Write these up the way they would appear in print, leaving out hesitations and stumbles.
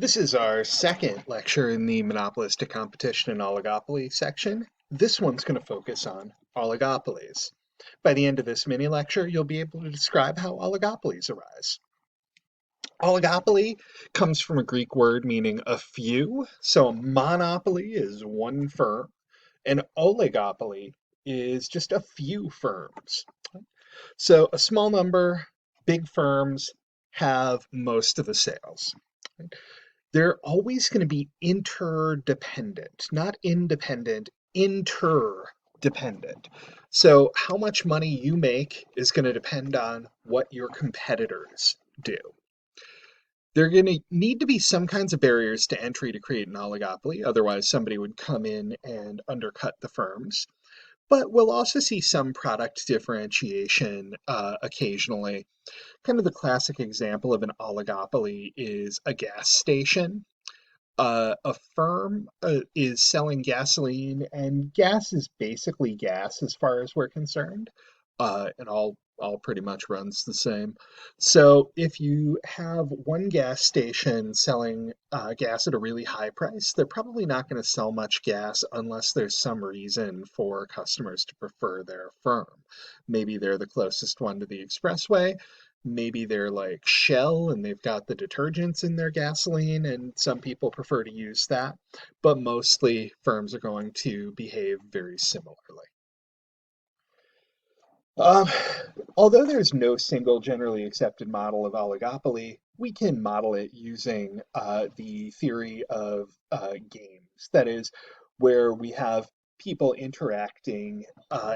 This is our second lecture in the monopolistic competition and oligopoly section. This one's going to focus on oligopolies. By the end of this mini lecture, you'll be able to describe how oligopolies arise. Oligopoly comes from a Greek word meaning a few. So a monopoly is one firm, and oligopoly is just a few firms. So a small number, big firms have most of the sales. They're always going to be interdependent, not independent, interdependent. So how much money you make is going to depend on what your competitors do. There are going to need to be some kinds of barriers to entry to create an oligopoly, otherwise somebody would come in and undercut the firms. But we'll also see some product differentiation occasionally. Kind of the classic example of an oligopoly is a gas station. A firm is selling gasoline, and gas is basically gas as far as we're concerned, and all pretty much runs the same. So if you have one gas station selling gas at a really high price, they're probably not going to sell much gas unless there's some reason for customers to prefer their firm. Maybe they're the closest one to the expressway. Maybe they're like Shell and they've got the detergents in their gasoline, and some people prefer to use that. But mostly firms are going to behave very similarly. Um, Although there's no single generally accepted model of oligopoly, we can model it using the theory of games. That is, where we have people interacting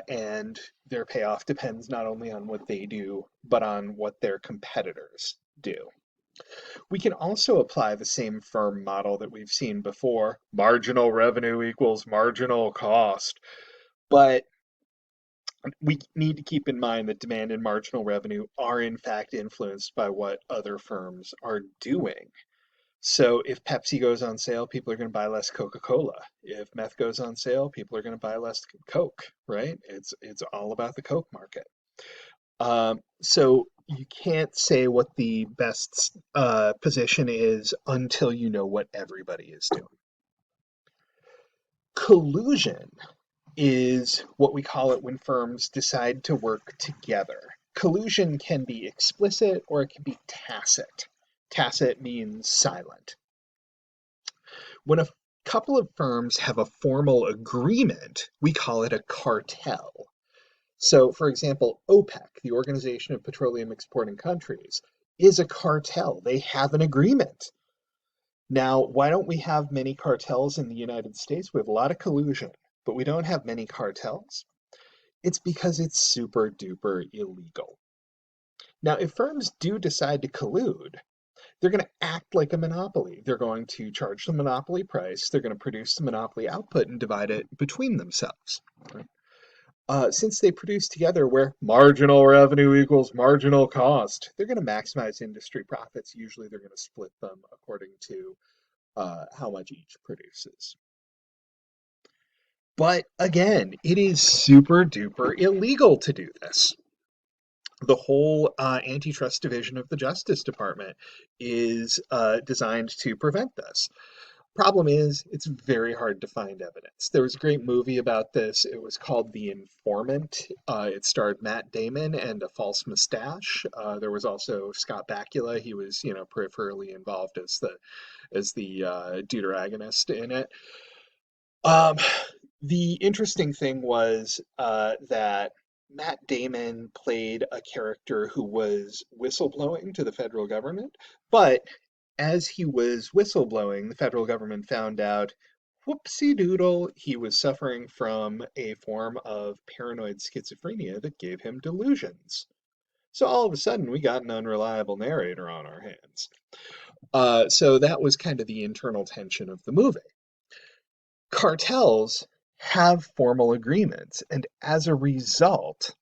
and their payoff depends not only on what they do, but on what their competitors do. We can also apply the same firm model that we've seen before. Marginal revenue equals marginal cost. But we need to keep in mind that demand and marginal revenue are in fact influenced by what other firms are doing. So if Pepsi goes on sale, people are going to buy less Coca-Cola. If meth goes on sale, people are going to buy less Coke, right? It's all about the Coke market. So you can't say what the best position is until you know what everybody is doing. Collusion is what we call it when firms decide to work together. Collusion can be explicit or it can be tacit. Tacit means silent. When a couple of firms have a formal agreement, we call it a cartel. So, for example, OPEC, the Organization of Petroleum Exporting Countries, is a cartel. They have an agreement. Now, why don't we have many cartels in the United States? We have a lot of collusion, but we don't have many cartels. It's because it's super duper illegal. Now, if firms do decide to collude, they're going to act like a monopoly. They're going to charge the monopoly price, they're going to produce the monopoly output and divide it between themselves. Right? Since they produce together where marginal revenue equals marginal cost, they're going to maximize industry profits. Usually they're going to split them according to how much each produces. But again, it is super duper illegal to do this. The whole antitrust division of the Justice Department is designed to prevent this. Problem is, it's very hard to find evidence. There was a great movie about this. It was called The Informant. It starred Matt Damon and a false mustache. There was also Scott Bakula. He was, peripherally involved as the deuteragonist in it. Um, the interesting thing was that Matt Damon played a character who was whistleblowing to the federal government, but as he was whistleblowing, the federal government found out, whoopsie doodle, he was suffering from a form of paranoid schizophrenia that gave him delusions. So all of a sudden, we got an unreliable narrator on our hands. So that was kind of the internal tension of the movie. Cartels have formal agreements, and as a result,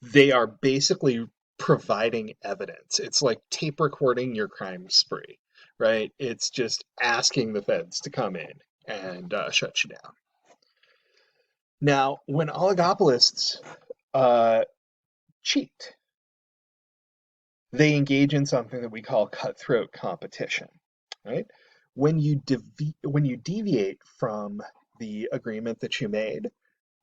they are basically providing evidence. It's like tape recording your crime spree, right? It's just asking the feds to come in and shut you down. Now, when oligopolists uh, cheat, they engage in something that we call cutthroat competition. right? When you deviate from the agreement that you made,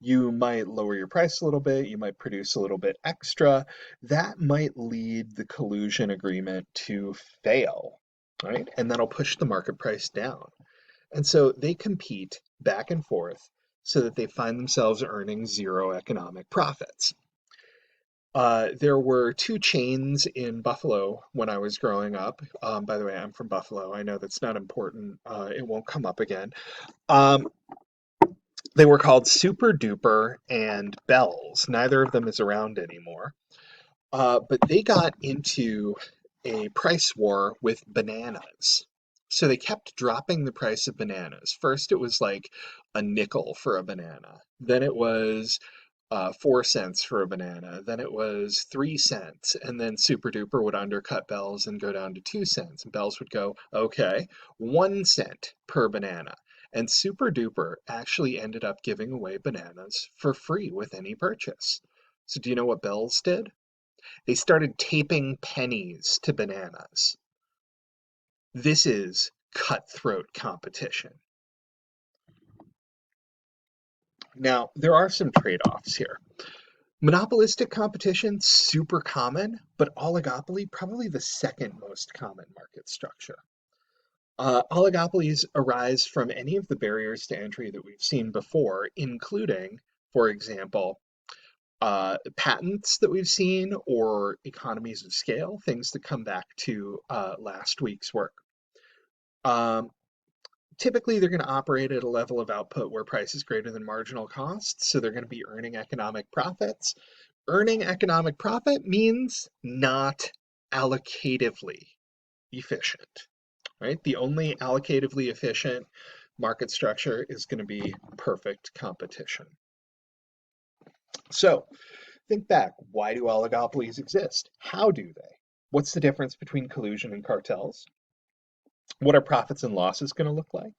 you might lower your price a little bit, you might produce a little bit extra. That might lead the collusion agreement to fail, right? And that'll push the market price down. And so they compete back and forth so that they find themselves earning zero economic profits. There were two chains in Buffalo when I was growing up. By the way, I'm from Buffalo. I know that's not important. It won't come up again. Um, they were called Super Duper and Bells. Neither of them is around anymore. But they got into a price war with bananas. So they kept dropping the price of bananas. First, it was like a nickel for a banana. Then it was 4 cents for a banana. Then it was 3 cents. And then Super Duper would undercut Bells and go down to 2 cents. And Bells would go, okay, 1 cent per banana. And Super Duper actually ended up giving away bananas for free with any purchase. So do you know what Bells did? They started taping pennies to bananas. This is cutthroat competition. Now, there are some trade-offs here. Monopolistic competition, super common, but oligopoly, probably the second most common market structure. Oligopolies arise from any of the barriers to entry that we've seen before, including, for example, patents that we've seen or economies of scale, things that come back to last week's work. Um, Typically, they're going to operate at a level of output where price is greater than marginal cost, so they're going to be earning economic profits. Earning economic profit means not allocatively efficient, right? The only allocatively efficient market structure is going to be perfect competition. So think back, why do oligopolies exist? How do they? What's the difference between collusion and cartels? What are profits and losses going to look like?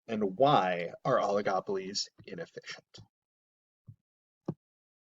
And why are oligopolies inefficient?